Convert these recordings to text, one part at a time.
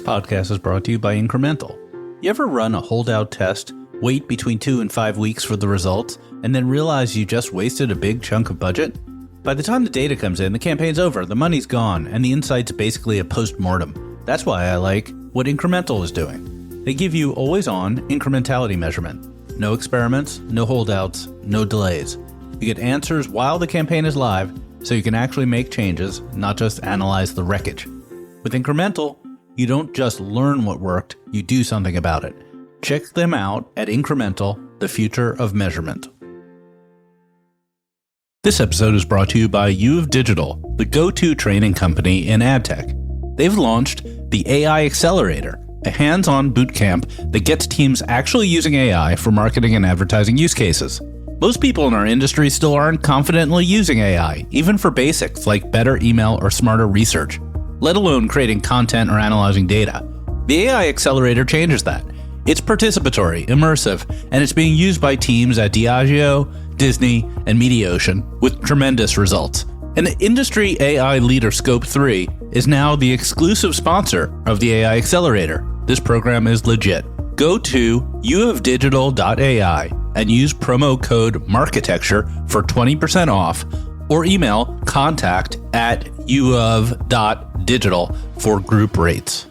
podcast is brought to you by Incremental. You ever run a holdout test, wait between 2 and 5 weeks for the results, and then realize you just wasted a big chunk of budget? By the time the data comes in, the campaign's over, the money's gone, and the insight's basically a post-mortem. That's why I like what Incremental is doing. They give you always-on incrementality measurement. No experiments, no holdouts, no delays. You get answers while the campaign is live, so you can actually make changes, not just analyze the wreckage. With Incremental, you don't just learn what worked, you do something about it. Check them out at Incremental, the future of measurement. This episode is brought to you by U of Digital, the go-to training company in ad tech. They've launched the AI Accelerator, a hands-on boot camp that gets teams actually using AI for marketing and advertising use cases. Most people in our industry still aren't confidently using AI, even for basics like better email or smarter research, let alone creating content or analyzing data. The AI Accelerator changes that. It's participatory, immersive, and it's being used by teams at Diageo, Disney, and Mediaocean with tremendous results. And the industry AI leader Scope 3 is now the exclusive sponsor of the AI Accelerator. This program is legit. Go to uofdigital.ai and use promo code MARKETECTURE for 20% off, or email contact@uof.digital for group rates.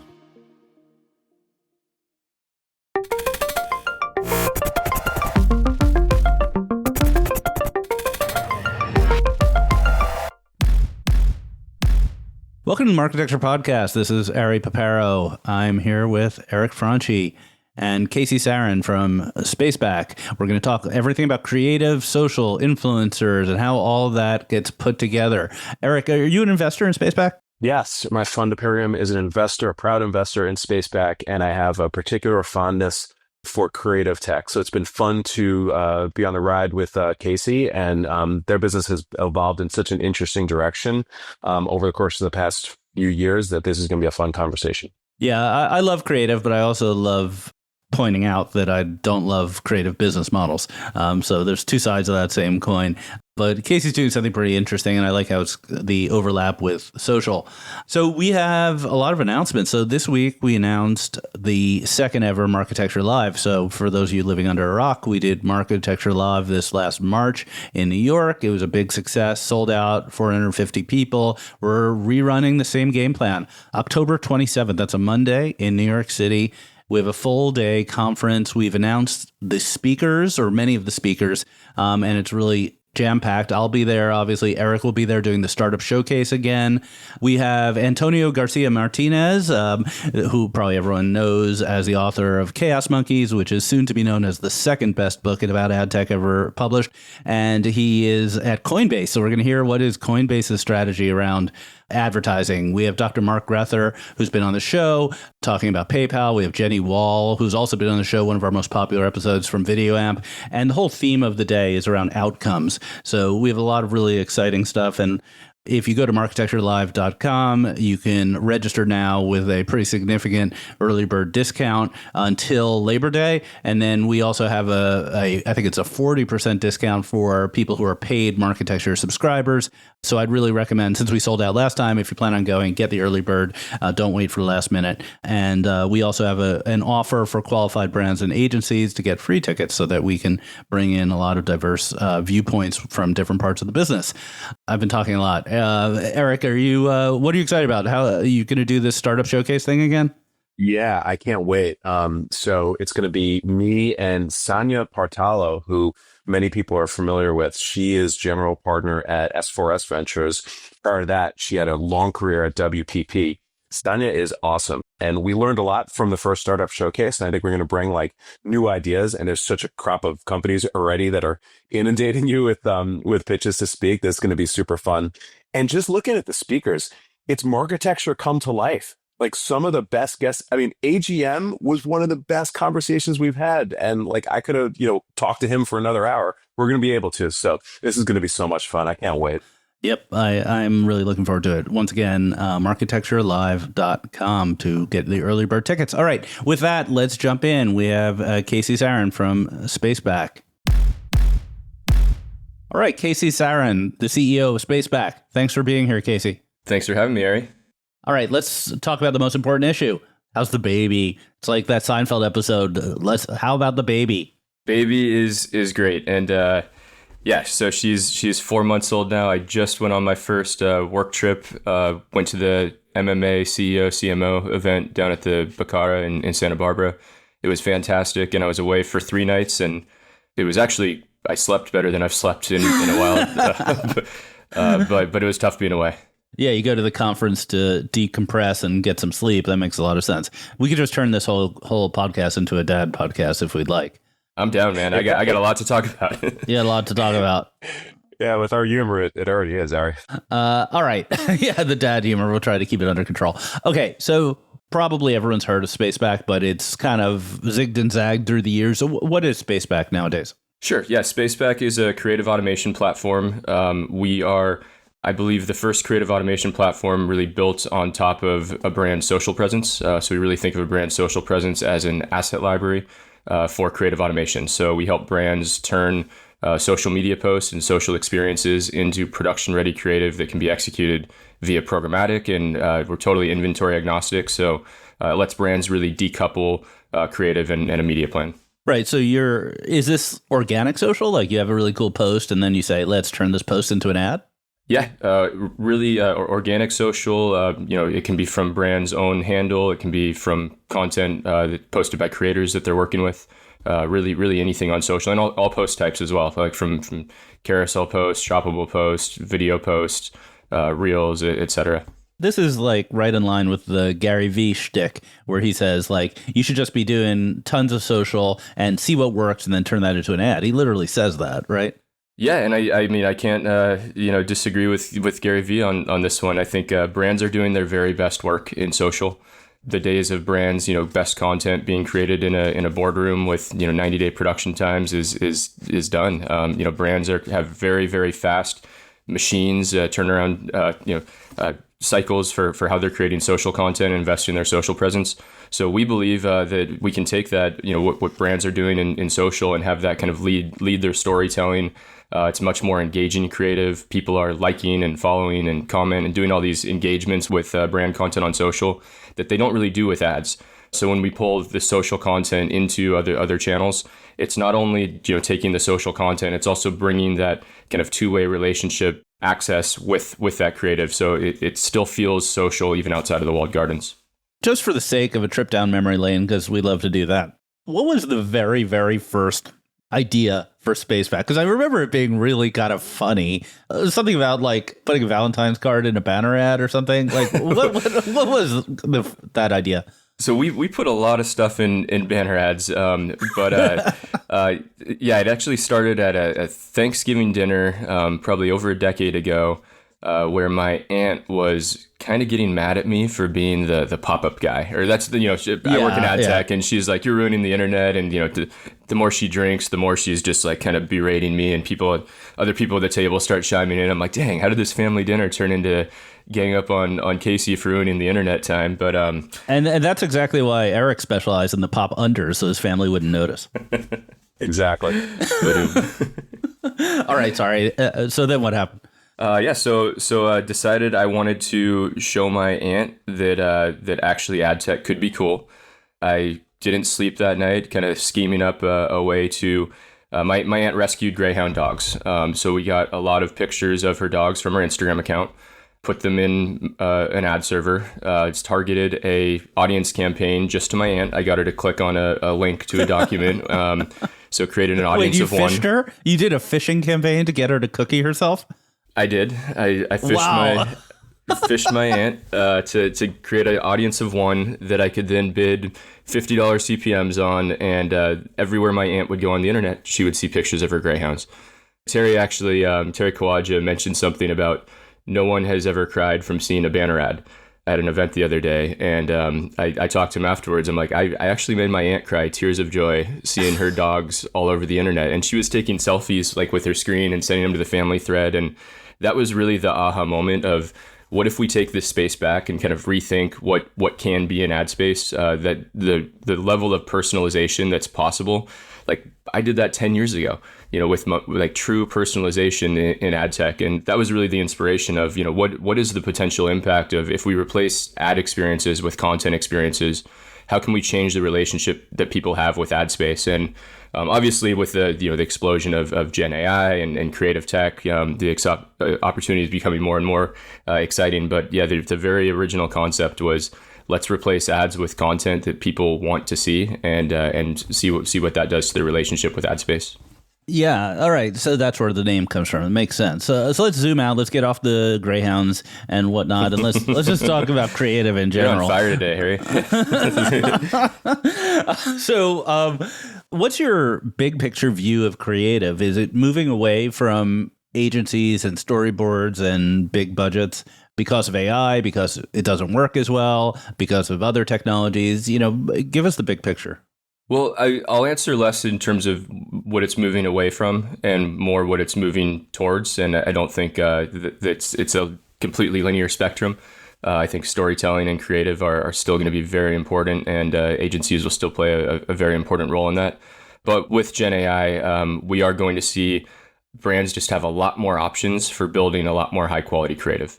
Welcome to the Marketecture Podcast. This is Ari Paparo. I'm here with Eric Franchi and Casey Saran from Spaceback. We're going to talk everything about creative, social, influencers, and how all of that gets put together. Eric, are you an investor in Spaceback? Yes, my fund Imperium is an investor, a proud investor in Spaceback, and I have a particular fondness for creative tech. So it's been fun to be on the ride with Casey, and their business has evolved in such an interesting direction over the course of the past few years that this is going to be a fun conversation. Yeah, I love creative, but I also love pointing out that I don't love creative business models. So there's two sides of that same coin. But Casey's doing something pretty interesting, and I like how it's the overlap with social. So we have a lot of announcements. So this week we announced the second ever Marketecture Live. So for those of you living under a rock, we did Marketecture Live this last March in New York. It was a big success, sold out, 450 people. We're rerunning the same game plan. October 27th, that's a Monday in New York City. We have a full day conference. We've announced the speakers, or many of the speakers, and it's really jam-packed. I'll be there, obviously. Eric will be there doing the startup showcase again. We have Antonio Garcia Martinez, who probably everyone knows as the author of Chaos Monkeys, which is soon to be known as the second best book about ad tech ever published. And he is at Coinbase. So we're going to hear what is Coinbase's strategy around advertising. We have Dr. Mark Grether, who's been on the show talking about PayPal. We have Jenny Wall, who's also been on the show, one of our most popular episodes from VideoAmp. And the whole theme of the day is around outcomes. So we have a lot of really exciting stuff. And if you go to marketecturelive.com, you can register now with a pretty significant early bird discount until Labor Day. And then we also have I think it's a 40% discount for people who are paid Marketecture subscribers. So I'd really recommend, since we sold out last time, if you plan on going, get the early bird. Don't wait for the last minute. And we also have an offer for qualified brands and agencies to get free tickets so that we can bring in a lot of diverse viewpoints from different parts of the business. I've been talking a lot. Eric, what are you excited about? How are you going to do this startup showcase thing again? Yeah, I can't wait. So it's going to be me and Sanya Partalo, who many people are familiar with. She is general partner at S4S Ventures. Prior to that, she had a long career at WPP. Sanya is awesome. And we learned a lot from the first startup showcase. And I think we're going to bring like new ideas. And there's such a crop of companies already that are inundating you with pitches to speak. That's going to be super fun. And just looking at the speakers, it's Marketecture come to life. Like some of the best guests. I mean, AGM was one of the best conversations we've had. And like I could have, talked to him for another hour. We're going to be able to. So this is going to be so much fun. I can't wait. Yep, I'm really looking forward to it. Once again, marketecturelive.com to get the early bird tickets. All right, with that, let's jump in. We have Casey Saran from Spaceback. All right, Casey Saran, the CEO of Spaceback. Thanks for being here, Casey. Thanks for having me, Ari. All right, let's talk about the most important issue. How's the baby? It's like that Seinfeld episode. How about the baby? Baby is great. And yeah, so she's 4 months old now. I just went on my first work trip, went to the MMA CEO CMO event down at the Bacara in Santa Barbara. It was fantastic. And I was away for 3 nights, and it was actually, I slept better than I've slept in a while. But it was tough being away. Yeah, you go to the conference to decompress and get some sleep. That makes a lot of sense. We could just turn this whole podcast into a dad podcast if we'd like. I'm down, man. I got a lot to talk about. Yeah, a lot to talk about. Yeah, with our humor, it already is, Ari. All right. Yeah, the dad humor. We'll try to keep it under control. Okay, so probably everyone's heard of Spaceback, but it's kind of zigged and zagged through the years. So what is Spaceback nowadays? Sure. Yeah, Spaceback is a creative automation platform. We are, I believe, the first creative automation platform really built on top of a brand social presence. So we really think of a brand social presence as an asset library for creative automation. So we help brands turn social media posts and social experiences into production-ready creative that can be executed via programmatic, and we're totally inventory agnostic. So it lets brands really decouple creative and a media plan. Right. So is this organic social? Like you have a really cool post and then you say, let's turn this post into an ad? Yeah, really organic social. It can be from brand's own handle. It can be from content posted by creators that they're working with. Really anything on social, and all post types as well, like from carousel posts, shoppable posts, video posts, reels, etc. This is like right in line with the Gary Vee shtick, where he says like you should just be doing tons of social and see what works and then turn that into an ad. He literally says that, right? Yeah, and I mean I can't disagree with Gary Vee on this one. I think brands are doing their very best work in social. The days of brands, best content being created in a boardroom with 90-day production times is done. Brands have very, very fast machines, turnaround cycles for how they're creating social content and investing in their social presence. So we believe that we can take that, what brands are doing in social and have that kind of lead their storytelling. It's much more engaging, creative. People are liking and following and comment and doing all these engagements with brand content on social that they don't really do with ads. So when we pull the social content into other channels, it's not only taking the social content, it's also bringing that kind of two-way relationship access with that creative. So it still feels social even outside of the walled gardens. Just for the sake of a trip down memory lane, because we love to do that. What was the very, very first idea for Spaceback? Because I remember it being really kind of funny. Something about like putting a Valentine's card in a banner ad or something. Like what was that idea? So we put a lot of stuff in banner ads, but it actually started at a Thanksgiving dinner probably over a decade ago, where my aunt was kind of getting mad at me for being the pop-up guy. Or that's I work in ad tech, and she's like, you're ruining the internet. And the more she drinks, the more she's just like kind of berating me, and other people at the table start chiming in. I'm like, dang, how did this family dinner turn into gang up on Casey for ruining the internet time? But and that's exactly why Eric specialized in the pop unders, so his family wouldn't notice. Exactly. All right, sorry. So then what happened? So decided I wanted to show my aunt that actually ad tech could be cool. I didn't sleep that night, kind of scheming up a way to. My aunt rescued greyhound dogs, so we got a lot of pictures of her dogs from her Instagram account. Put them in an ad server. It's targeted a audience campaign just to my aunt. I got her to click on a link to a document. So created an audience of one. Wait, you fished her? You did a phishing campaign to get her to cookie herself? I did. I fished my aunt to create an audience of one that I could then bid $50 CPMs on, and everywhere my aunt would go on the internet, she would see pictures of her greyhounds. Terry Kawaja mentioned something about no one has ever cried from seeing a banner ad at an event the other day, and I talked to him afterwards. I'm like, I actually made my aunt cry tears of joy seeing her dogs all over the internet, and she was taking selfies like with her screen and sending them to the family thread, and that was really the aha moment of what if we take this space back and kind of rethink what can be an ad space, that the level of personalization that's possible. Like I did that 10 years ago. with like true personalization in ad tech. And that was really the inspiration of, what is the potential impact of if we replace ad experiences with content experiences? How can we change the relationship that people have with ad space? And obviously, with the explosion of Gen AI and creative tech, the opportunity is becoming more and more exciting. But yeah, the very original concept was, let's replace ads with content that people want to see, and see what that does to the relationship with ad space. Yeah. All right. So that's where the name comes from. It makes sense. So let's zoom out. Let's get off the greyhounds and whatnot, and let's just talk about creative in general. You're on fire today, Harry. So, what's your big picture view of creative? Is it moving away from agencies and storyboards and big budgets because of AI, because it doesn't work as well, because of other technologies? Give us the big picture. Well, I'll answer less in terms of what it's moving away from and more what it's moving towards. And I don't think that it's a completely linear spectrum. I think storytelling and creative are still going to be very important, and agencies will still play a very important role in that. But with Gen AI, we are going to see brands just have a lot more options for building a lot more high quality creative.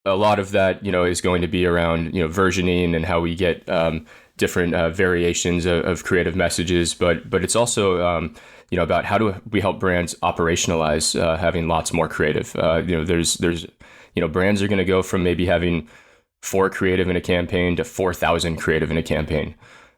A lot of that, is going to be around, versioning and how we get different variations of creative messages, but it's also about how do we help brands operationalize having lots more creative. There's brands are going to go from maybe having 4 creative in a campaign to 4,000 creative in a campaign,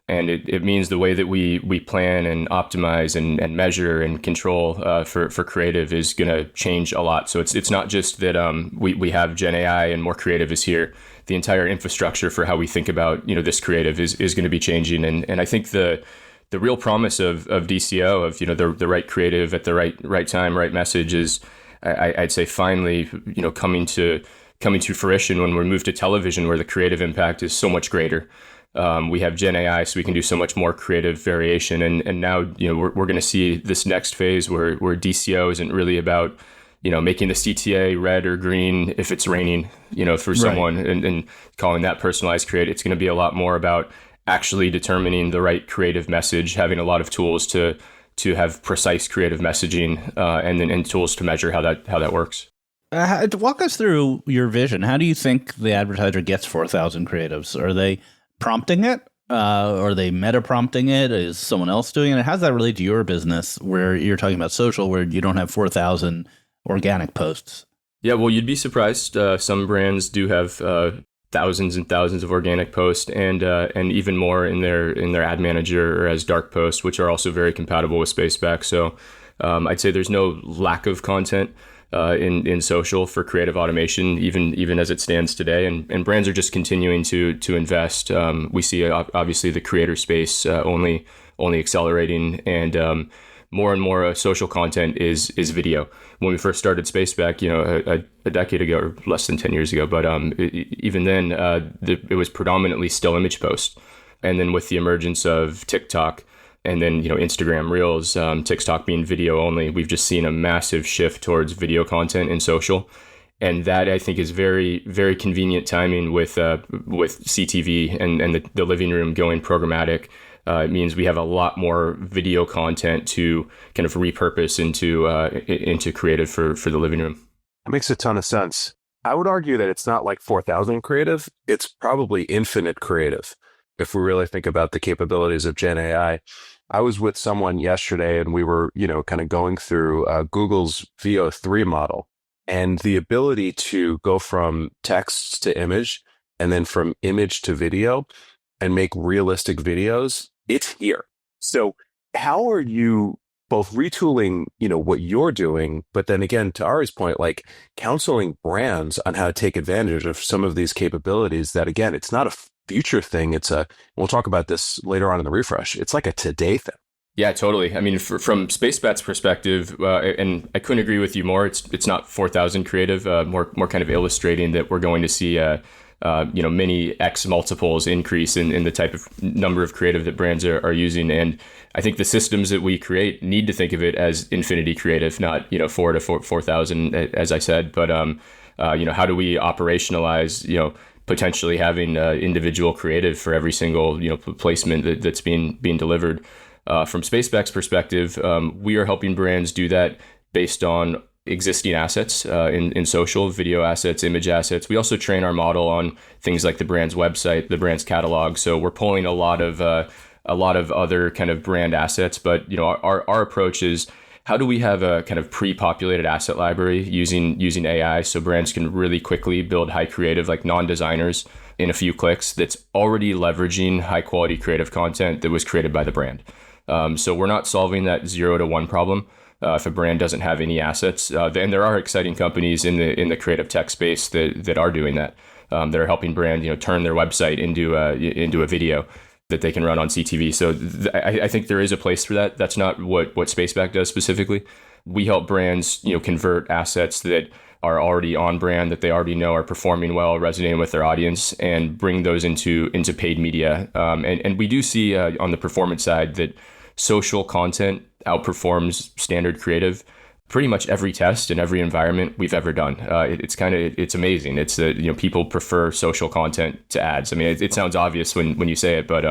and it means the way that we plan and optimize and measure and control for creative is going to change a lot. So it's not just that we have Gen AI and more creative is here. The entire infrastructure for how we think about this creative is going to be changing, and I think the real promise of DCO, of the right creative at the right time, right message, is I'd say finally coming to fruition when we move to television, where the creative impact is so much greater. We have Gen AI, so we can do so much more creative variation, and now we're going to see this next phase where DCO isn't really about making the CTA red or green if it's raining, for someone, and calling that personalized creative. It's going to be a lot more about actually determining the right creative message, having a lot of tools to have precise creative messaging, and tools to measure how that works. Walk us through your vision. How do you think the advertiser gets 4,000 creatives? Are they prompting it? Are they meta prompting it? Is someone else doing it? How does that relate to your business, where you're talking about social, where you don't have 4,000 organic posts? Yeah, well, you'd be surprised. Some brands do have thousands and thousands of organic posts, and even more in their ad manager or as dark posts, which are also very compatible with Spaceback. So I'd say there's no lack of content in social for creative automation, even as it stands today. And brands are just continuing to invest. We see obviously the creator space only accelerating, and more and more social content is video. When we first started Spaceback, a decade ago or less than 10 years ago, but even then, it was predominantly still image posts. And then with the emergence of TikTok and then Instagram Reels, TikTok being video only, we've just seen a massive shift towards video content in social. And that, I think, is very, very convenient timing with CTV and the living room going programmatic. It means we have a lot more video content to kind of repurpose into creative for the living room. That makes a ton of sense. I would argue that it's not like 4,000 creative. It's probably infinite creative. If we really think about the capabilities of Gen AI, I was with someone yesterday and we were, kind of going through Google's VO3 model, and the ability to go from text to image and then from image to video and make realistic videos. It's here. So how are you both retooling, what you're doing, but then again, to Ari's point, like counseling brands on how to take advantage of some of these capabilities that, again, it's not a future thing. We'll talk about this later on in the refresh. It's like a today thing. Yeah, totally. I mean, from SpaceBat's perspective, and I couldn't agree with you more. It's not 4,000 creative, more kind of illustrating that we're going to see many X multiples increase in the type of number of creative that brands are using. And I think the systems that we create need to think of it as infinity creative, not 4 to 4,000, as I said. But how do we operationalize potentially having individual creative for every single placement that's being delivered. From Spaceback's perspective, we are helping brands do that based on existing assets in social, video assets, image assets. We also train our model on things like the brand's website, the brand's catalog. So we're pulling a lot of other kind of brand assets. But our approach is, how do we have a kind of pre-populated asset library using AI so brands can really quickly build high creative, like non-designers, in a few clicks, that's already leveraging high quality creative content that was created by the brand. So we're not solving that 0 to 1 problem. If a brand doesn't have any assets, and there are exciting companies in the creative tech space that are doing that. That are helping brand turn their website into a video that they can run on CTV. So I think there is a place for that. That's not what Spaceback does specifically. We help brands convert assets that are already on brand, that they already know are performing well, resonating with their audience, and bring those into paid media. And we do see on the performance side that social content outperforms standard creative pretty much every test in every environment we've ever done. It's amazing. It's people prefer social content to ads. I mean, it sounds obvious when you say it, but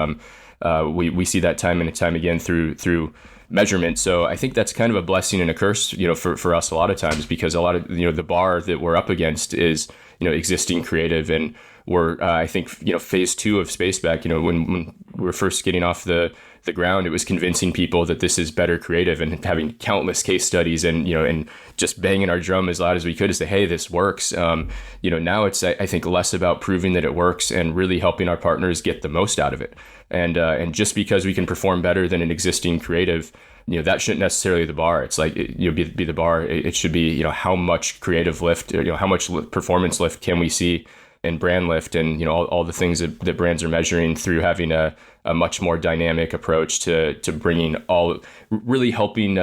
we see that time and time again through measurement. So I think that's kind of a blessing and a curse, for us a lot of times, because a lot of the bar that we're up against is existing creative, and we're I think phase 2 of Spaceback. When we were first getting off the ground, it was convincing people that this is better creative, and having countless case studies, and and just banging our drum as loud as we could to say, hey, this works. Now it's, I think, less about proving that it works and really helping our partners get the most out of it. And just because we can perform better than an existing creative, that shouldn't necessarily be the bar. It's like be the bar. It should be how much creative lift, how much performance lift can we see, and brand lift, and all the things that brands are measuring through having a much more dynamic approach to bringing really helping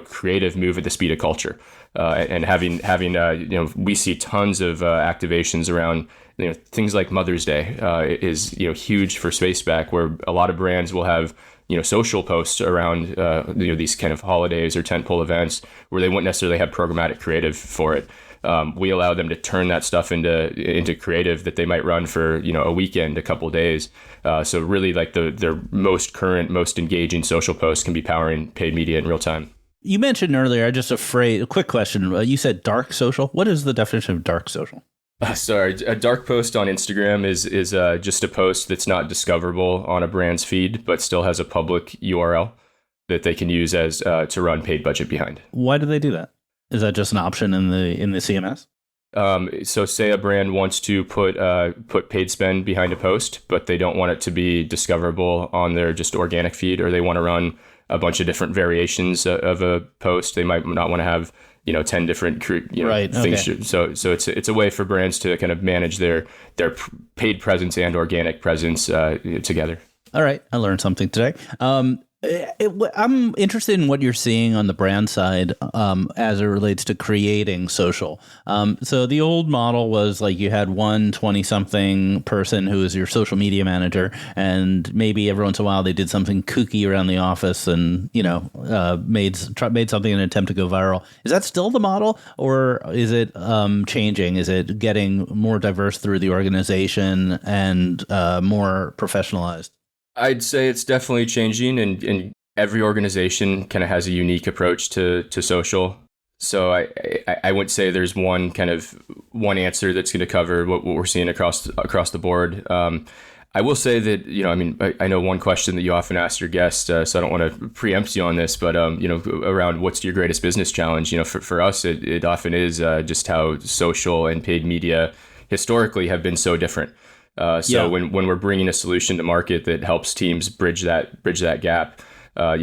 creative move at the speed of culture, and having we see tons of activations around things like Mother's Day is huge for Spaceback, where a lot of brands will have social posts around these kind of holidays or tentpole events where they wouldn't necessarily have programmatic creative for it. We allow them to turn that stuff into creative that they might run for a weekend, a couple of days. So really, like their most current, most engaging social posts can be powering paid media in real time. You mentioned earlier, a quick question. You said dark social. What is the definition of dark social? Sorry, a dark post on Instagram is just a post that's not discoverable on a brand's feed, but still has a public URL that they can use as to run paid budget behind. Why do they do that? Is that just an option in the CMS? So say a brand wants to put paid spend behind a post, but they don't want it to be discoverable on their just organic feed, or they want to run a bunch of different variations of a post. They might not want to have 10 different right, things. Okay. So it's a way for brands to kind of manage their paid presence and organic presence together. All right, I learned something today. I'm interested in what you're seeing on the brand side as it relates to creating social. So the old model was like you had one 20-something person who is your social media manager, and maybe every once in a while they did something kooky around the office and made something in an attempt to go viral. Is that still the model, or is it changing? Is it getting more diverse through the organization and more professionalized? I'd say it's definitely changing, and every organization kind of has a unique approach to social. So I wouldn't say there's one answer that's going to cover what we're seeing across the board. I will say that, I know one question that you often ask your guests, so I don't want to preempt you on this, but, around what's your greatest business challenge, for us, it often is just how social and paid media historically have been so different. When we're bringing a solution to market that helps teams bridge that gap,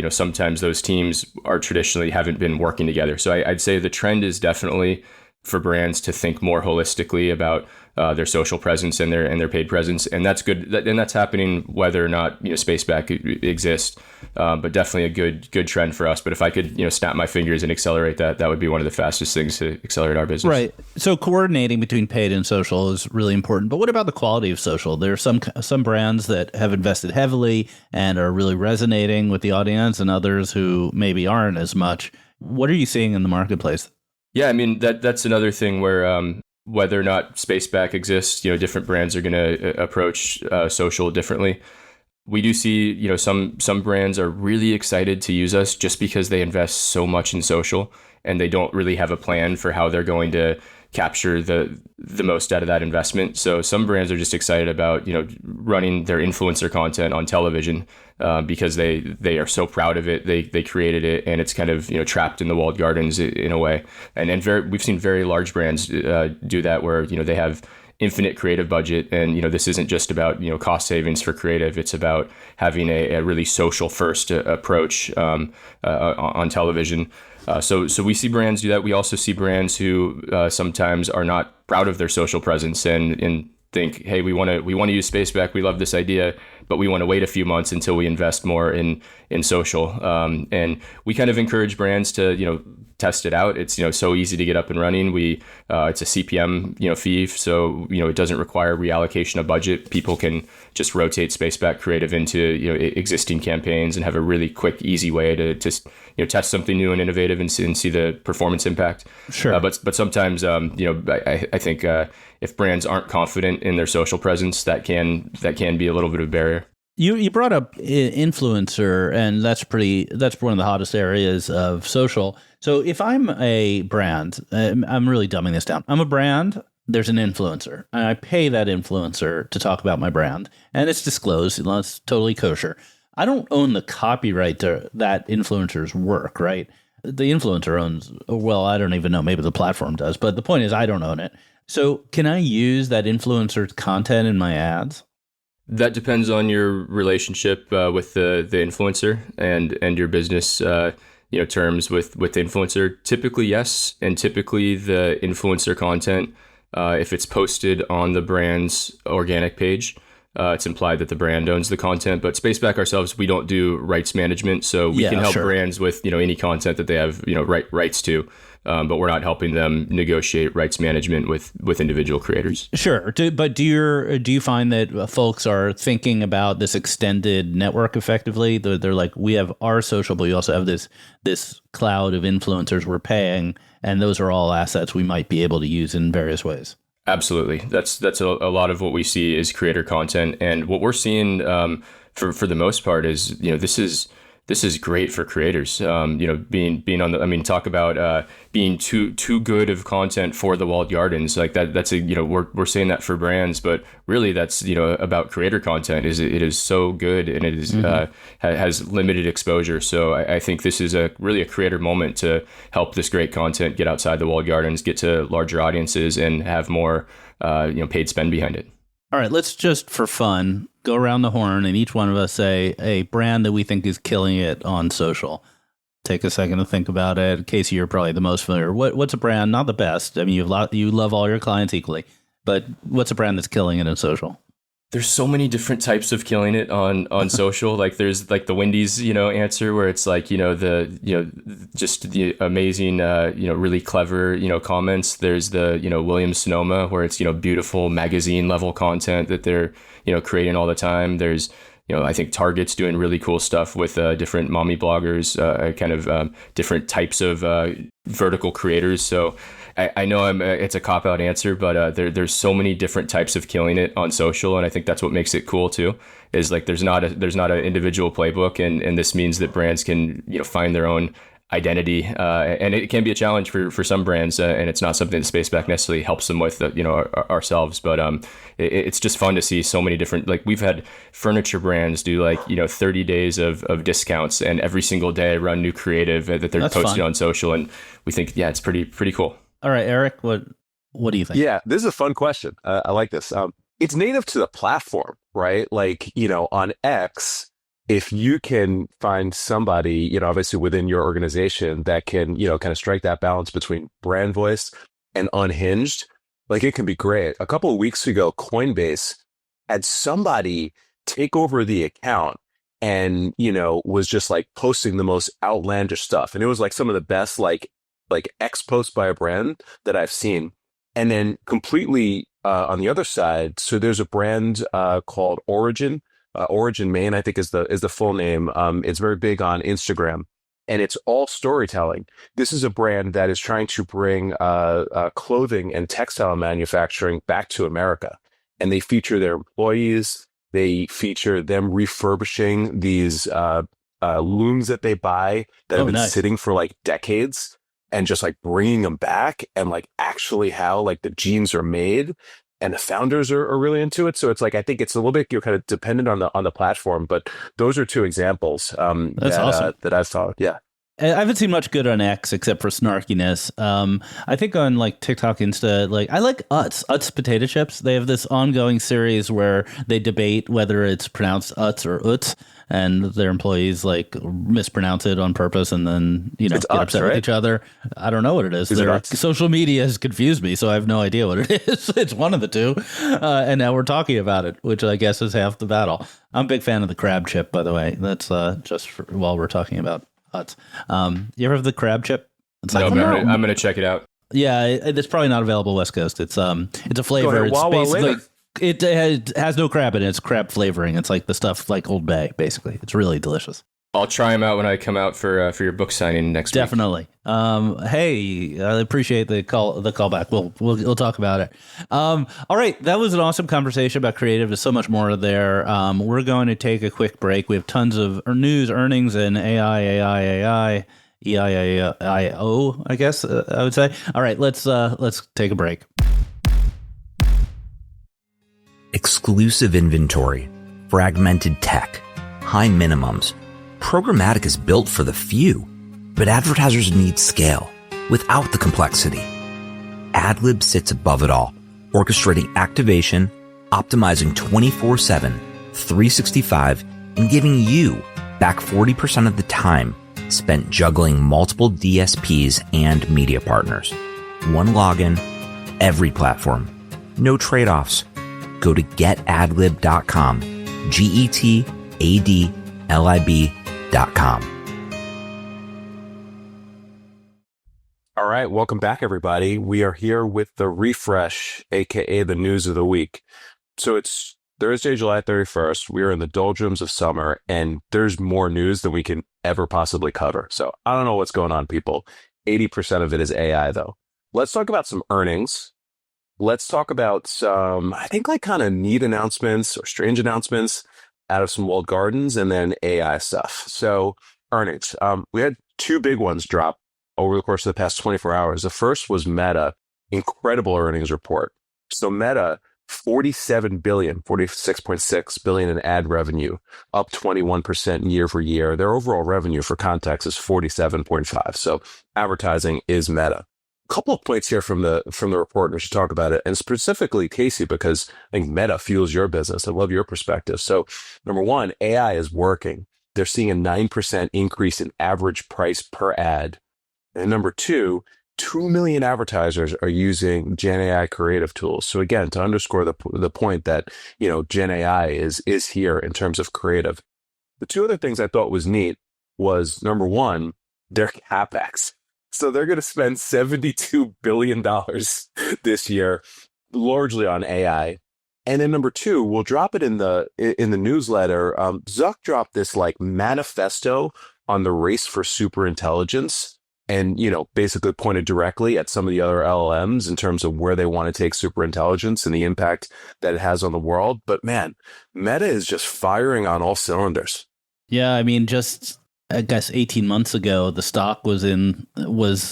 sometimes those teams are traditionally haven't been working together. So I'd say the trend is definitely for brands to think more holistically about their social presence and their paid presence, and that's good. And that's happening whether or not Spaceback exists, but definitely a good trend for us. But if I could snap my fingers and accelerate that would be one of the fastest things to accelerate our business. Right. So coordinating between paid and social is really important. But what about the quality of social? There are some brands that have invested heavily and are really resonating with the audience, and others who maybe aren't as much. What are you seeing in the marketplace? Yeah, that's another thing where whether or not Spaceback exists, different brands are going to approach social differently. We do see, some brands are really excited to use us just because they invest so much in social and they don't really have a plan for how they're going to capture the most out of that investment. So some brands are just excited about, running their influencer content on television because they are so proud of it. They created it, and it's kind of, trapped in the walled gardens in a way. And we've seen very large brands do that, where they have infinite creative budget, and this isn't just about cost savings for creative. It's about having a really social first approach on television. So we see brands do that. We also see brands who sometimes are not proud of their social presence and think, hey, we want to use Spaceback. We love this idea, but we want to wait a few months until we invest more in social. And we kind of encourage brands to test it out. It's so easy to get up and running. It's a CPM fee, so it doesn't require reallocation of budget. People can just rotate Spaceback creative into existing campaigns and have a really quick, easy way to test something new and innovative and see the performance impact. Sure. But sometimes I think if brands aren't confident in their social presence, that can be a little bit of a barrier. You brought up influencer, and that's one of the hottest areas of social. So if I'm a brand, I'm really dumbing this down. I'm a brand, there's an influencer, and I pay that influencer to talk about my brand, and it's disclosed, it's totally kosher. I don't own the copyright to that influencer's work, right? The influencer owns, well, I don't even know, maybe the platform does, but the point is I don't own it. So can I use that influencer's content in my ads? That depends on your relationship with the influencer and your business terms with the influencer. Typically, yes, and typically the influencer content, if it's posted on the brand's organic page, it's implied that the brand owns the content. But Spaceback ourselves, we don't do rights management, so we can help brands with any content that they have rights to. But we're not helping them negotiate rights management with individual creators. Sure, but do you find that folks are thinking about this extended network effectively? They're like, we have our social, but we also have this cloud of influencers we're paying, and those are all assets we might be able to use in various ways. Absolutely, that's a lot of what we see is creator content, and what we're seeing for the most part is this is great for creators. Being on the, talk about being too good of content for the walled gardens. Like that's we're saying that for brands, but really that's about creator content. It is so good, and it is has limited exposure. So I think this is really a creator moment to help this great content get outside the walled gardens, get to larger audiences, and have more paid spend behind it. All right, let's just for fun go around the horn and each one of us say a brand that we think is killing it on social. Take a second to think about it. Casey, you're probably the most familiar. What's a brand? Not the best. I mean, you love all your clients equally, but what's a brand that's killing it in social? There's so many different types of killing it on social. Like there's like the Wendy's, answer where it's like, just the amazing, really clever, comments. There's the, Williams Sonoma where it's, beautiful magazine level content that they're, creating all the time. There's, I think Target's doing really cool stuff with different mommy bloggers, different types of vertical creators. So I know it's a cop-out answer, but there's so many different types of killing it on social, and I think that's what makes it cool too. Is like there's not an individual playbook, and this means that brands can find their own identity, and it can be a challenge for some brands, and it's not something that Spaceback necessarily helps them with, ourselves. But it's just fun to see so many different. Like we've had furniture brands do 30 days of discounts, and every single day run new creative that they're posting on social, and we think it's pretty cool. All right, Eric, what do you think? Yeah, this is a fun question. I like this. It's native to the platform, right? Like, on X, if you can find somebody, obviously within your organization that can, kind of strike that balance between brand voice and unhinged, like it can be great. A couple of weeks ago, Coinbase had somebody take over the account and, was just like posting the most outlandish stuff. And it was like some of the best, like X posts by a brand that I've seen. And then completely on the other side, so there's a brand called Origin. Origin Main, I think is the full name. It's very big on Instagram, and it's all storytelling. This is a brand that is trying to bring clothing and textile manufacturing back to America, and they feature their employees. They feature them refurbishing these looms that they buy that have been nice. sitting for like decades, and just like bringing them back, and like actually how like the jeans are made. And the founders are really into it. So it's like, I think it's a little bit, you're kind of dependent on the platform, but those are two examples That's awesome. that I've thought. Yeah. I haven't seen much good on X except for snarkiness. I think on like TikTok, Insta, like I like Utz potato chips. They have this ongoing series where they debate whether it's pronounced Utz or Utz, and their employees like mispronounce it on purpose, and then get Utz, upset with right? each other. I don't know what it is. Is it Their Utz? social media has confused me, so I have no idea what it is. It's one of the two, and now we're talking about it, which I guess is half the battle. I'm a big fan of the crab chip, by the way. That's while we're talking about Utz. You ever have the crab chip? It's No, like, but I'm gonna check it out. yeah, it's probably not available West Coast. It's a flavor. ahead, It's Wawa basically later. it has no crab in it. It's crab flavoring. It's like the stuff like Old Bay, basically. It's really delicious. I'll try them out when I come out for your book signing next week. Definitely. Hey, I appreciate the callback. We'll talk about it. All right, that was an awesome conversation about creative. There's so much more there. We're going to take a quick break. We have tons of news, earnings, and AI, EIAIO, I guess I would say. All right, let's take a break. Exclusive inventory, fragmented tech, high minimums. Programmatic is built for the few, but advertisers need scale without the complexity. AdLib sits above it all, orchestrating activation, optimizing 24/7, 365, and giving you back 40% of the time spent juggling multiple DSPs and media partners. One login, every platform. No trade-offs. Go to getadlib.com, GETADLIB.com. All right, welcome back, everybody. We are here with the refresh, aka the news of the week. So it's Thursday, July 31st. We are in the doldrums of summer, and there's more news than we can ever possibly cover. So I don't know what's going on, people. 80% of it is AI, though. Let's talk about some earnings. Let's talk about some, I think, like kind of neat announcements or strange announcements out of some walled gardens, and then AI stuff. So earnings. We had two big ones drop over the course of the past 24 hours. The first was Meta, incredible earnings report. So Meta, 46.6 billion in ad revenue, up 21% year over year. Their overall revenue, for context, is 47.5. So advertising is Meta. A couple of points here from the report, and we should talk about it, and specifically Casey, because I think Meta fuels your business. I love your perspective. So number one, AI is working. They're seeing a 9% increase in average price per ad. And number two, 2 million advertisers are using Gen AI creative tools. So again, to underscore the point that, Gen AI is here in terms of creative. The two other things I thought was neat was, number one, their CapEx. So they're going to spend $72 billion this year, largely on AI. And then number two, we'll drop it in the newsletter. Zuck dropped this like manifesto on the race for superintelligence, and basically pointed directly at some of the other LLMs in terms of where they want to take superintelligence and the impact that it has on the world. But man, Meta is just firing on all cylinders. Yeah, I mean, just I guess 18 months ago, the stock was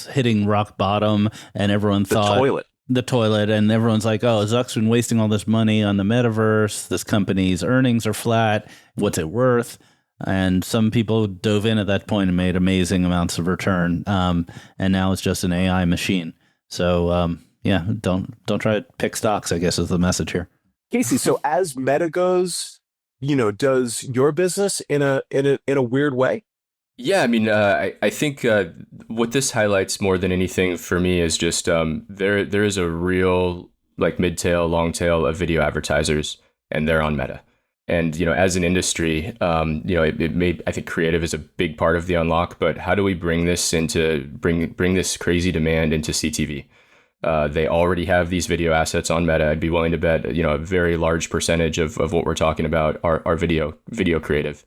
hitting rock bottom, and everyone thought the toilet, and everyone's like, "Oh, Zuck's been wasting all this money on the metaverse. This company's earnings are flat. What's it worth?" And some people dove in at that point and made amazing amounts of return. And now it's just an AI machine. So yeah, don't try to pick stocks, I guess, is the message here. Casey, so as Meta goes, does your business in a weird way? Yeah, I mean, I think what this highlights more than anything for me is just there is a real like mid-tail, long-tail of video advertisers, and they're on Meta. And, as an industry, I think creative is a big part of the unlock, but how do we bring this bring this crazy demand into CTV? They already have these video assets on Meta. I'd be willing to bet, a very large percentage of what we're talking about are video creative.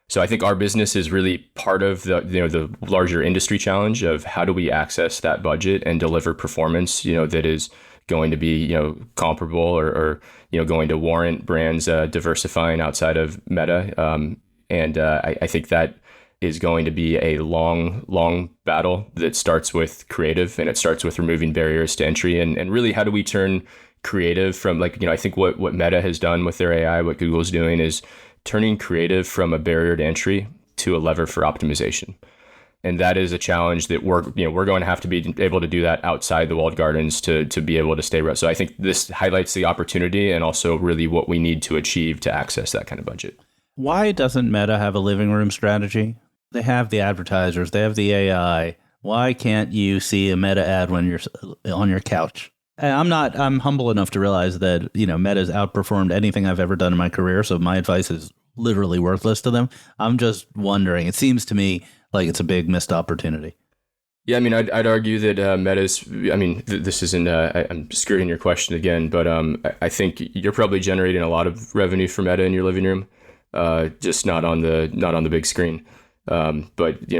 So I think our business is really part of the larger industry challenge of how do we access that budget and deliver performance, that is going to be, comparable or going to warrant brands diversifying outside of Meta. And I think that is going to be a long battle that starts with creative, and it starts with removing barriers to entry. And really, how do we turn creative from I think what Meta has done with their AI, what Google's doing is turning creative from a barrier to entry to a lever for optimization. And that is a challenge that we're going to have to be able to do that outside the walled gardens to be able to stay right. So I think this highlights the opportunity and also really what we need to achieve to access that kind of budget. Why doesn't Meta have a living room strategy? They have the advertisers, they have the AI. Why can't you see a Meta ad when you're on your couch? I'm humble enough to realize that, Meta's outperformed anything I've ever done in my career. So my advice is literally worthless to them. I'm just wondering, it seems to me like it's a big missed opportunity. Yeah, I mean, I'd argue that Meta's, this isn't, I'm skirting your question again, but I think you're probably generating a lot of revenue for Meta in your living room, just not on the big screen. But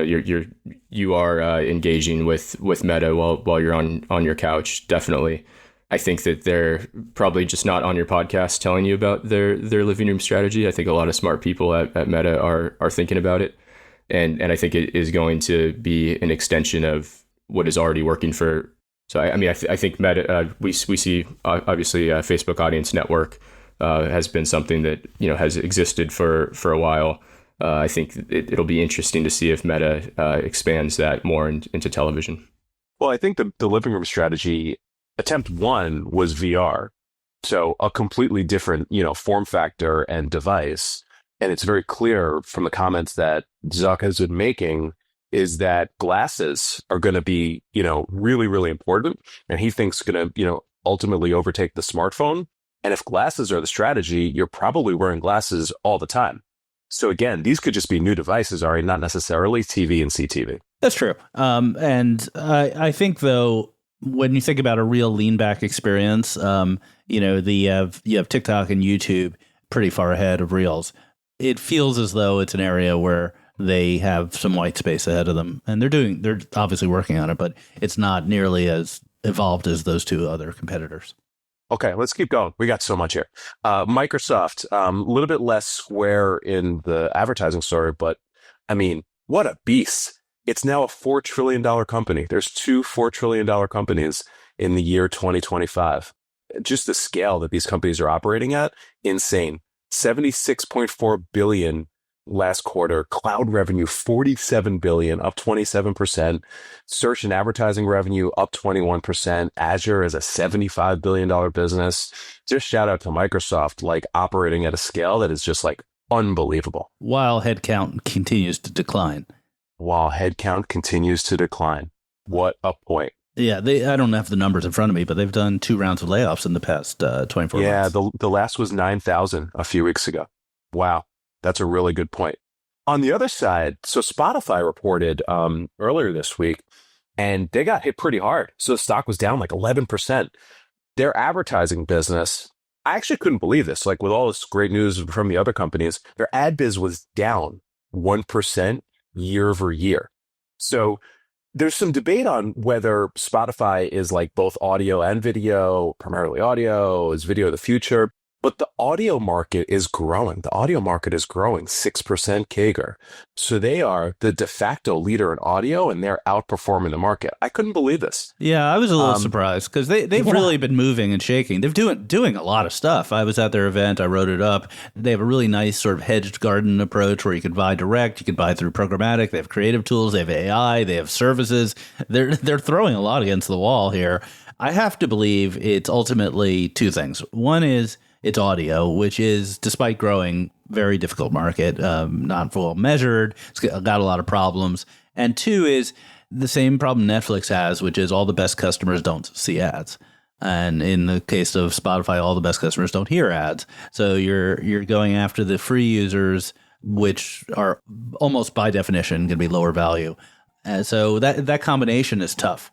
you are engaging with Meta while you're on your couch. Definitely. I think that they're probably just not on your podcast telling you about their living room strategy. I think a lot of smart people at Meta are thinking about it. And I think it is going to be an extension of what is already working for. So I think Meta, we see obviously Facebook Audience Network has been something that has existed for a while. I think it'll be interesting to see if Meta expands that more into television. Well, I think the living room strategy, attempt one was VR. So a completely different, form factor and device. And it's very clear from the comments that Zuck has been making is that glasses are going to be, really, really important. And he thinks going to, ultimately overtake the smartphone. And if glasses are the strategy, you're probably wearing glasses all the time. So again, these could just be new devices, Ari, not necessarily TV and CTV. That's true. And I think, though, when you think about a real lean back experience, you have TikTok and YouTube pretty far ahead of Reels. It feels as though it's an area where they have some white space ahead of them, and they're obviously working on it, but it's not nearly as evolved as those two other competitors. Okay, let's keep going. We got so much here. Microsoft, a little bit less square in the advertising story, but I mean, what a beast. It's now a $4 trillion company. There's two $4 trillion companies in the year 2025. Just the scale that these companies are operating at, insane. 76.4 billion last quarter, cloud revenue 47 billion, up 27%, search and advertising revenue up 21%, Azure is a $75 billion business. Just shout out to Microsoft, operating at a scale that is just unbelievable. While headcount continues to decline. What a point. Yeah, I don't have the numbers in front of me, but they've done 2 rounds of layoffs in the past 24 months. Yeah, the last was 9,000 a few weeks ago. Wow, that's a really good point. On the other side, so Spotify reported earlier this week, and they got hit pretty hard. So the stock was down 11%. Their advertising business, I actually couldn't believe this. With all this great news from the other companies, their ad biz was down 1% year over year. So there's some debate on whether Spotify is both audio and video, primarily audio, is video the future? But the audio market is growing. The audio market is growing 6% CAGR. So they are the de facto leader in audio, and they're outperforming the market. I couldn't believe this. Yeah, I was a little surprised because they've really been moving and shaking. They've doing a lot of stuff. I was at their event. I wrote it up. They have a really nice sort of hedged garden approach where you could buy direct, you could buy through programmatic. They have creative tools. They have AI. They have services. They're throwing a lot against the wall here. I have to believe it's ultimately two things. One is it's audio, which is, despite growing, very difficult market, not well measured. It's got a lot of problems. And two is the same problem Netflix has, which is all the best customers don't see ads. And in the case of Spotify, all the best customers don't hear ads. So you're going after the free users, which are almost by definition going to be lower value. And so that combination is tough.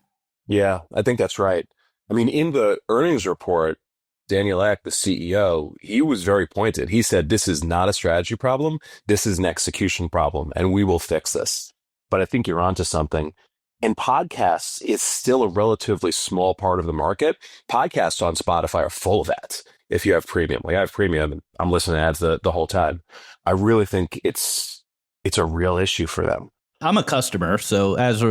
Yeah, I think that's right. I mean, in the earnings report, Daniel Ek, the CEO, he was very pointed. He said, this is not a strategy problem. This is an execution problem, and we will fix this. But I think you're onto something. And podcasts is still a relatively small part of the market. Podcasts on Spotify are full of ads if you have premium. Like I have premium and I'm listening to ads the whole time. I really think it's a real issue for them. I'm a customer, so as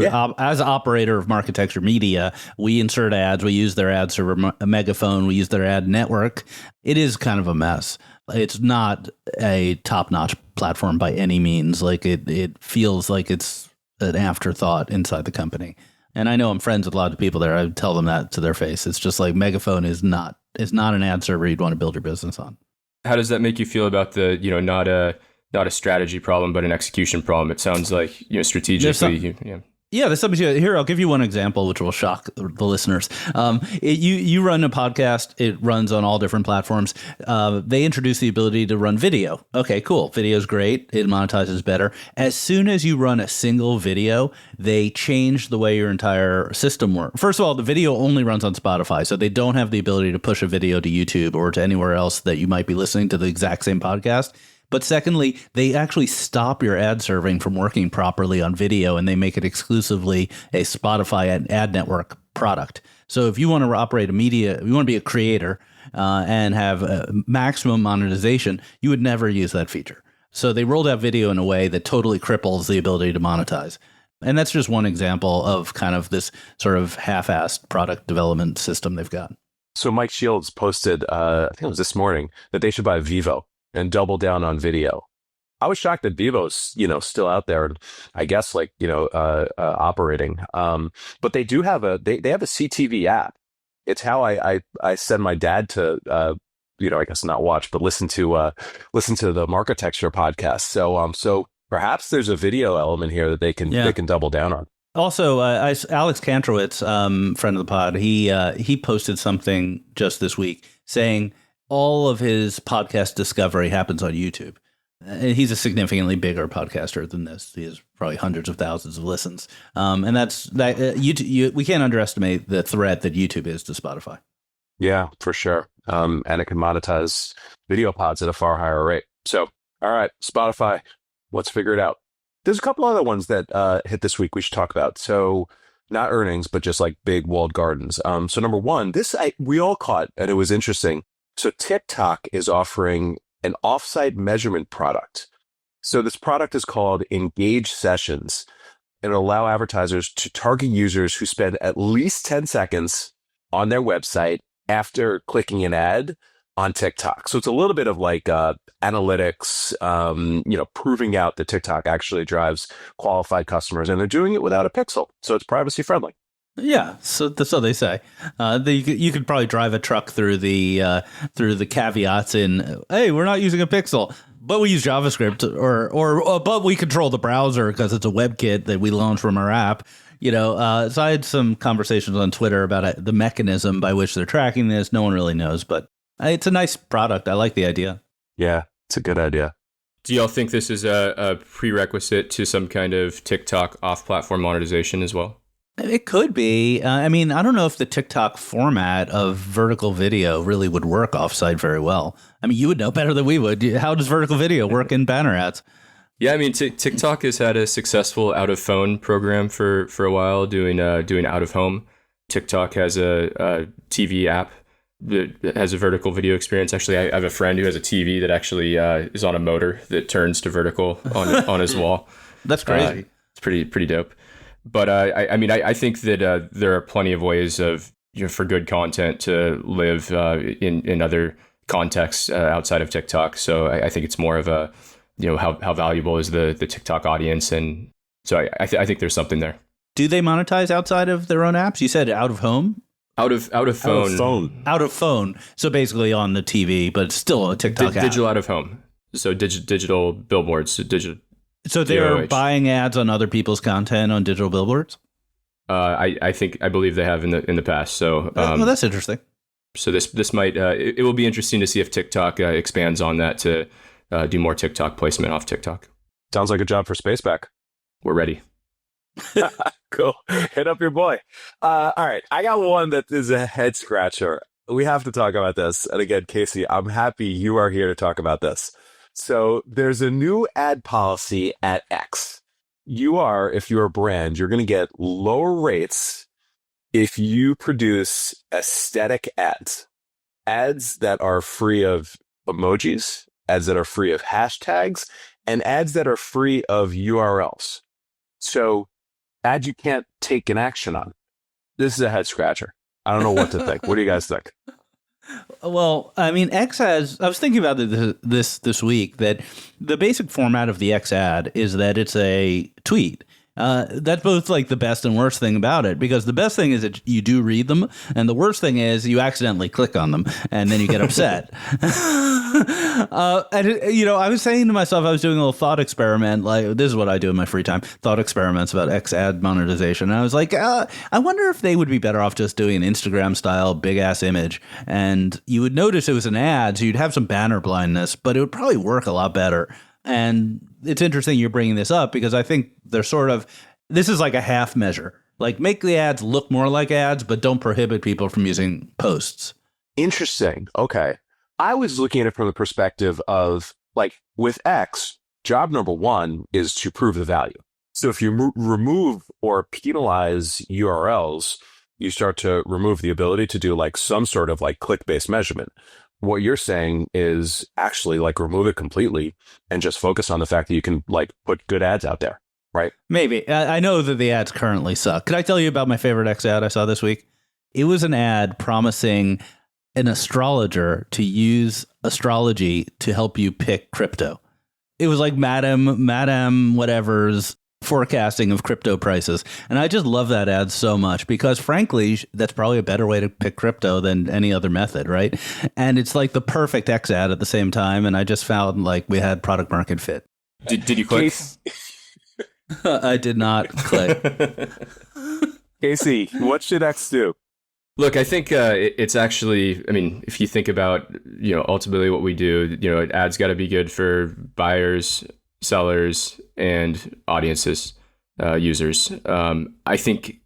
operator of Marketecture Media, we insert ads. We use their ad server, a Megaphone. We use their ad network. It is kind of a mess. It's not a top-notch platform by any means. Like it feels like it's an afterthought inside the company. And I know I'm friends with a lot of people there. I tell them that to their face. It's just like Megaphone is not an ad server you'd want to build your business on. How does that make you feel about the, not a strategy problem, but an execution problem? It sounds like, strategically. Yeah, there's something to it. Here, I'll give you one example, which will shock the listeners. You run a podcast. It runs on all different platforms. They introduce the ability to run video. Okay, cool. Video's great. It monetizes better. As soon as you run a single video, they change the way your entire system works. First of all, the video only runs on Spotify, so they don't have the ability to push a video to YouTube or to anywhere else that you might be listening to the exact same podcast. But secondly, they actually stop your ad serving from working properly on video, and they make it exclusively a Spotify ad network product. So if you want to operate a media, you want to be a creator and have maximum monetization, you would never use that feature. So they rolled out video in a way that totally cripples the ability to monetize. And that's just one example of kind of this sort of half-assed product development system they've got. So Mike Shields posted, I think it was this morning, that they should buy Vivo and double down on video. I was shocked that Vivo's, still out there, I guess, operating. But they do have they have a CTV app. It's how I send my dad to, I guess not watch, but listen to the Marketecture podcast. So perhaps there's a video element here that they can double down on. Also, Alex Kantrowitz, friend of the pod, he posted something just this week saying all of his podcast discovery happens on YouTube. He's a significantly bigger podcaster than this. He has probably hundreds of thousands of listens. And that's that. YouTube, we can't underestimate the threat that YouTube is to Spotify. Yeah, for sure. And it can monetize video pods at a far higher rate. So, all right, Spotify, let's figure it out. There's a couple other ones that hit this week we should talk about. So not earnings, but just like big walled gardens. So number one, we all caught, and it was interesting. So TikTok is offering an offsite measurement product. So this product is called Engage Sessions. It'll allow advertisers to target users who spend at least 10 seconds on their website after clicking an ad on TikTok. So it's a little bit of like analytics, proving out that TikTok actually drives qualified customers, and they're doing it without a pixel. So it's privacy friendly. Yeah, so they say. You could probably drive a truck through the caveats in, hey, we're not using a pixel, but we use JavaScript, but we control the browser because it's a WebKit that we launch from our app. So I had some conversations on Twitter about the mechanism by which they're tracking this. No one really knows, but it's a nice product. I like the idea. Yeah, it's a good idea. Do y'all think this is a prerequisite to some kind of TikTok off-platform monetization as well? It could be. I don't know if the TikTok format of vertical video really would work offsite very well. You would know better than we would. How does vertical video work in banner ads? Yeah, TikTok has had a successful out-of-phone program for a while, doing out-of-home. TikTok has a TV app that has a vertical video experience. Actually, I have a friend who has a TV that actually is on a motor that turns to vertical on his wall. That's crazy. It's pretty dope. But I think that there are plenty of ways of for good content to live in other contexts outside of TikTok. So I think it's more of a how valuable is the TikTok audience, and so I think there's something there. Do they monetize outside of their own apps? You said out of home. Out of phone. Out of phone. So basically on the TV, but it's still a TikTok app. Digital out of home. So digital billboards. So they're buying ads on other people's content on digital billboards? I believe they have in the past. So well, that's interesting. So this might it will be interesting to see if TikTok expands on that to do more TikTok placement off TikTok. Sounds like a job for Spaceback. We're ready. Cool. Hit up your boy. All right. I got one that is a head scratcher. We have to talk about this. And again, Casey, I'm happy you are here to talk about this. So there's a new ad policy at X. if you're a brand, you're going to get lower rates if you produce aesthetic ads that are free of emojis, ads that are free of hashtags, and ads that are free of URLs. So ads you can't take an action on. This is a head scratcher. I don't know what to think. What do you guys think? Well, I mean, X ads, I was thinking about this week, that the basic format of the X ad is that it's a tweet. That's both like the best and worst thing about it, because the best thing is that you do read them, and the worst thing is you accidentally click on them and then you get upset. I was saying to myself, I was doing a little thought experiment. Like, this is what I do in my free time, thought experiments about X ad monetization. And I was like, I wonder if they would be better off just doing an Instagram style big ass image, and you would notice it was an ad, so you'd have some banner blindness, but it would probably work a lot better. And it's interesting you're bringing this up, because I think they're this is like a half measure. Like, make the ads look more like ads, but don't prohibit people from using posts. Interesting. Okay. I was looking at it from the perspective of, like, with X, job number one is to prove the value. So if you remove or penalize URLs, you start to remove the ability to do like some sort of like click-based measurement. What you're saying is actually like remove it completely and just focus on the fact that you can like put good ads out there, right? Maybe. I know that the ads currently suck. Could I tell you about my favorite X ad I saw this week? It was an ad promising an astrologer to use astrology to help you pick crypto. It was like Madame whatever's forecasting of crypto prices. And I just love that ad so much, because frankly, that's probably a better way to pick crypto than any other method, right? And it's like the perfect X ad at the same time. And I just found like we had product market fit. Did you click? I did not click. Casey, what should X do? Look, I think it's actually, I mean, if you think about, ultimately what we do, ads got to be good for buyers, sellers, and audiences, users. I think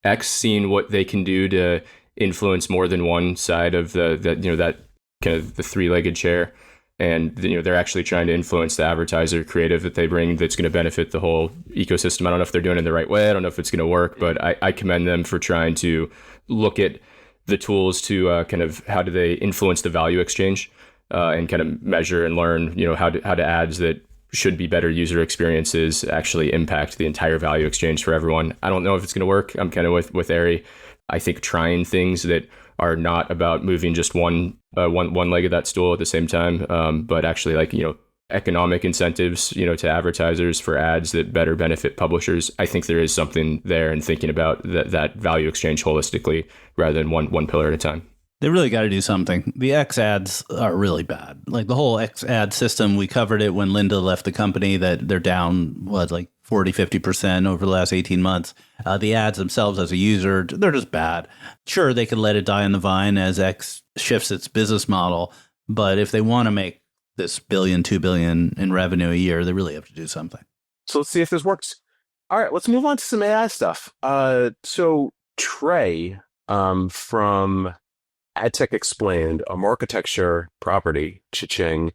X, seeing what they can do to influence more than one side of that kind of the three-legged chair, and they're actually trying to influence the advertiser creative that they bring that's going to benefit the whole ecosystem. I don't know if they're doing it the right way. I don't know if it's going to work, but I commend them for trying to look at the tools to kind of how do they influence the value exchange, and kind of measure and learn how to ads that should be better user experiences actually impact the entire value exchange for everyone. I don't know if it's going to work. I'm kind of with Ari. I think trying things that are not about moving just one leg of that stool at the same time, but actually like, economic incentives, to advertisers for ads that better benefit publishers. I think there is something there in thinking about that value exchange holistically rather than one pillar at a time. They really got to do something. The X ads are really bad. Like the whole X ad system, we covered it when Linda left the company, that they're down, like 40, 50% over the last 18 months. The ads themselves as a user, they're just bad. Sure, they could let it die on the vine as X shifts its business model. But if they want to make this $1 billion, $2 billion in revenue a year, they really have to do something. So let's see if this works. All right, let's move on to some AI stuff. So Trey from AdTech Explained, a architecture property, cha-ching,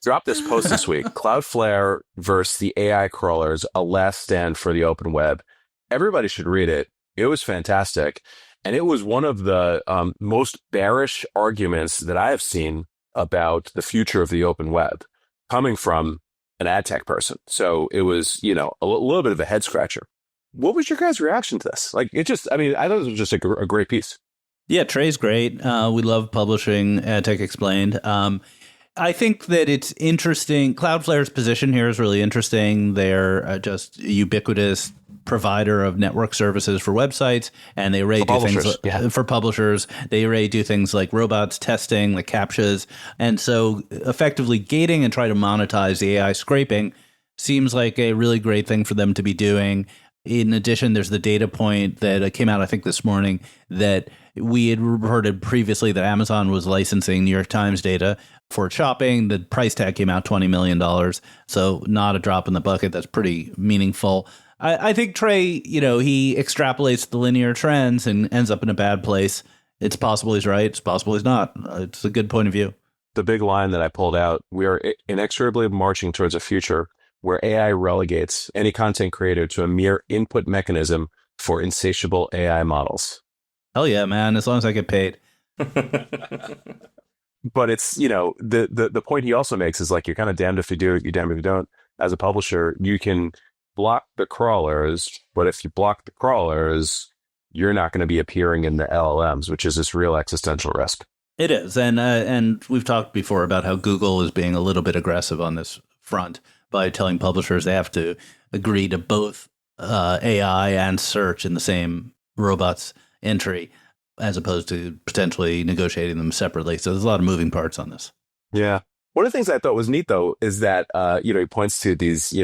dropped this post this week. Cloudflare versus the AI crawlers, a last stand for the open web. Everybody should read it. It was fantastic. And it was one of the most bearish arguments that I have seen about the future of the open web coming from an ad tech person. So it was, a little bit of a head scratcher. What was your guys' reaction to this? Like, I thought it was just a great piece. Yeah, Trey's great. We love publishing AdTech Explained. I think that it's interesting. Cloudflare's position here is really interesting. They're just a ubiquitous provider of network services for websites, and they already do things for publishers. They already do things like robots testing, like CAPTCHAs. And so effectively gating and try to monetize the AI scraping seems like a really great thing for them to be doing. In addition, there's the data point that came out, I think, this morning, that we had reported previously that Amazon was licensing New York Times data for shopping. The price tag came out $20 million. So not a drop in the bucket. That's pretty meaningful. I think Trey, he extrapolates the linear trends and ends up in a bad place. It's possible he's right. It's possible he's not. It's a good point of view. The big line that I pulled out, we are inexorably marching towards a future where AI relegates any content creator to a mere input mechanism for insatiable AI models. Hell yeah, man. As long as I get paid. But it's, the point he also makes is like, you're kind of damned if you do, you're damned if you don't. As a publisher, you can block the crawlers, but if you block the crawlers, you're not going to be appearing in the LLMs, which is this real existential risk. It is. And we've talked before about how Google is being a little bit aggressive on this front by telling publishers they have to agree to both AI and search in the same robot's entry, as opposed to potentially negotiating them separately. So there's a lot of moving parts on this. Yeah. One of the things I thought was neat, though, is that, he points to these,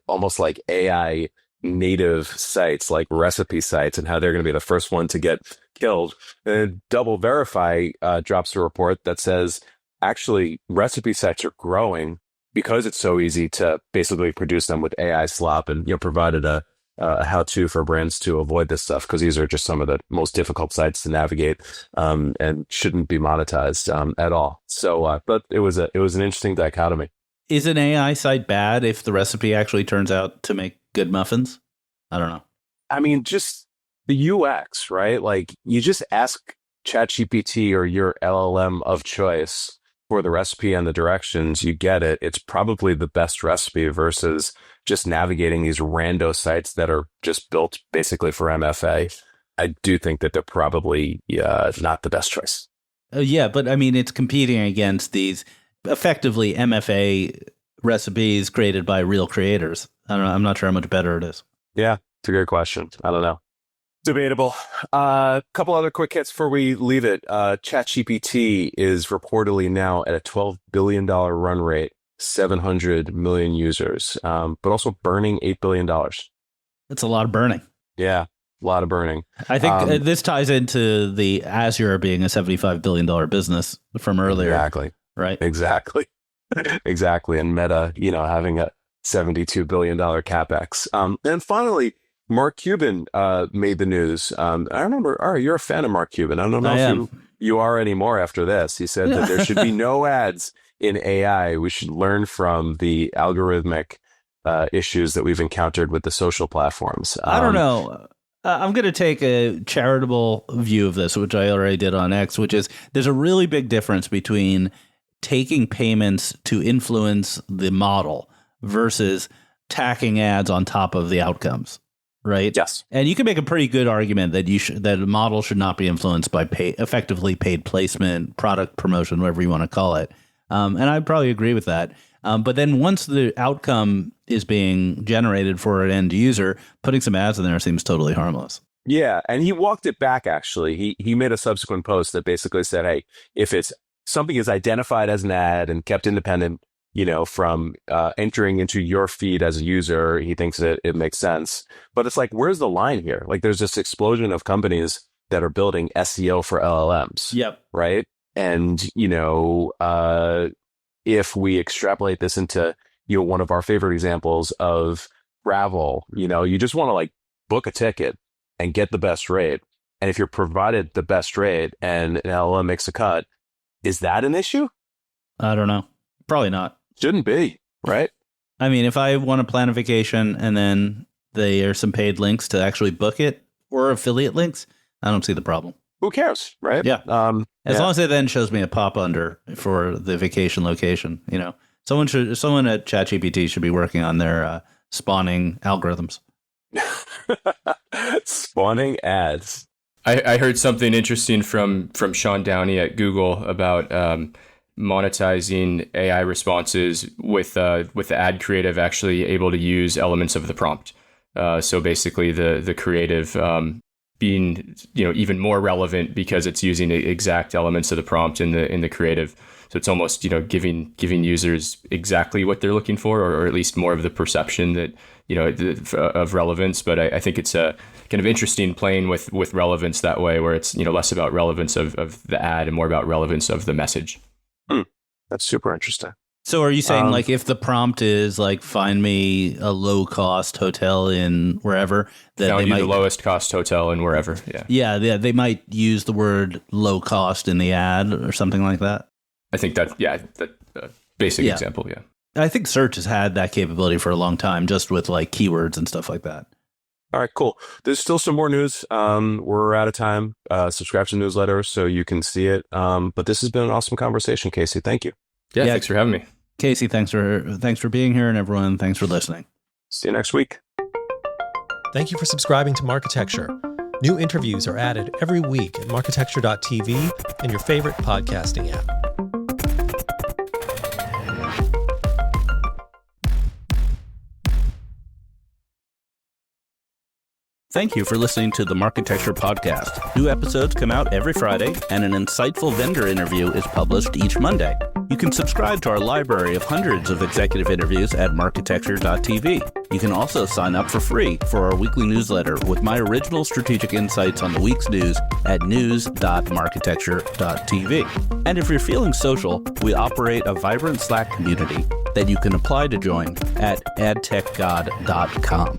almost like AI native sites, like recipe sites, and how they're going to be the first one to get killed. And Double Verify drops a report that says, actually, recipe sites are growing because it's so easy to basically produce them with AI slop, and provided a how-to for brands to avoid this stuff, because these are just some of the most difficult sites to navigate, and shouldn't be monetized at all. So, but it was an interesting dichotomy. Is an AI site bad if the recipe actually turns out to make good muffins? I don't know. I mean, just the UX, right? Like, you just ask ChatGPT or your LLM of choice for the recipe and the directions, you get it. It's probably the best recipe versus just navigating these rando sites that are just built basically for MFA. I do think that they're probably not the best choice. Yeah, but I mean, it's competing against these effectively MFA recipes created by real creators. I don't know. I'm not sure how much better it is. Yeah, it's a good question. I don't know. Debatable. A couple other quick hits before we leave it. ChatGPT is reportedly now at a $12 billion run rate, 700 million users, but also burning $8 billion. That's a lot of burning. Yeah, a lot of burning. I think this ties into the Azure being a $75 billion business from earlier. Exactly. Right? Exactly. Exactly. And Meta, having a $72 billion CapEx. And finally, Mark Cuban made the news. I remember, you're a fan of Mark Cuban. I don't know if you are anymore after this. He said that there should be no ads in AI. We should learn from the algorithmic issues that we've encountered with the social platforms. I don't know. I'm going to take a charitable view of this, which I already did on X, which is there's a really big difference between taking payments to influence the model versus tacking ads on top of the outcomes. Right. Yes. And you can make a pretty good argument that that a model should not be influenced by effectively paid placement, product promotion, whatever you want to call it. And I'd probably agree with that. But then once the outcome is being generated for an end user, putting some ads in there seems totally harmless. Yeah. And he walked it back, actually. He made a subsequent post that basically said, hey, if it's something is identified as an ad and kept independent, from entering into your feed as a user, he thinks that it makes sense. But it's like, where's the line here? Like, there's this explosion of companies that are building SEO for LLMs. Yep. Right. And, if we extrapolate this into, one of our favorite examples of travel, you just want to like book a ticket and get the best rate. And if you're provided the best rate and an LLM makes a cut, is that an issue? I don't know. Probably not. Shouldn't be, right? I mean, if I want to plan a vacation and then there are some paid links to actually book it or affiliate links, I don't see the problem. Who cares, right? Yeah. As long as it then shows me a pop under for the vacation location, someone at ChatGPT should be working on their spawning algorithms. Spawning ads. I heard something interesting from Sean Downey at Google about monetizing AI responses with the ad creative actually able to use elements of the prompt. So basically the creative being even more relevant because it's using exact elements of the prompt in the creative. So it's almost giving users exactly what they're looking for, or at least more of the perception that of relevance. But I think it's a kind of interesting playing with relevance that way, where it's less about relevance of the ad and more about relevance of the message. That's super interesting. So are you saying like if the prompt is like find me a low cost hotel in wherever, that found they you might the lowest cost hotel in wherever? Yeah, they might use the word low cost in the ad or something like that. I think that basic example. Yeah. I think search has had that capability for a long time, just with like keywords and stuff like that. All right, cool. There's still some more news. We're out of time. Subscribe to the newsletter so you can see it. But this has been an awesome conversation, Casey. Thank you. Yeah, thanks for having me. Casey, thanks for being here, and everyone, thanks for listening. See you next week. Thank you for subscribing to Marketecture. New interviews are added every week at marketecture.tv and your favorite podcasting app. Thank you for listening to the Marketecture Podcast. New episodes come out every Friday, and an insightful vendor interview is published each Monday. You can subscribe to our library of hundreds of executive interviews at marketecture.tv. You can also sign up for free for our weekly newsletter with my original strategic insights on the week's news at news.marketecture.tv. And if you're feeling social, we operate a vibrant Slack community that you can apply to join at adtechgod.com.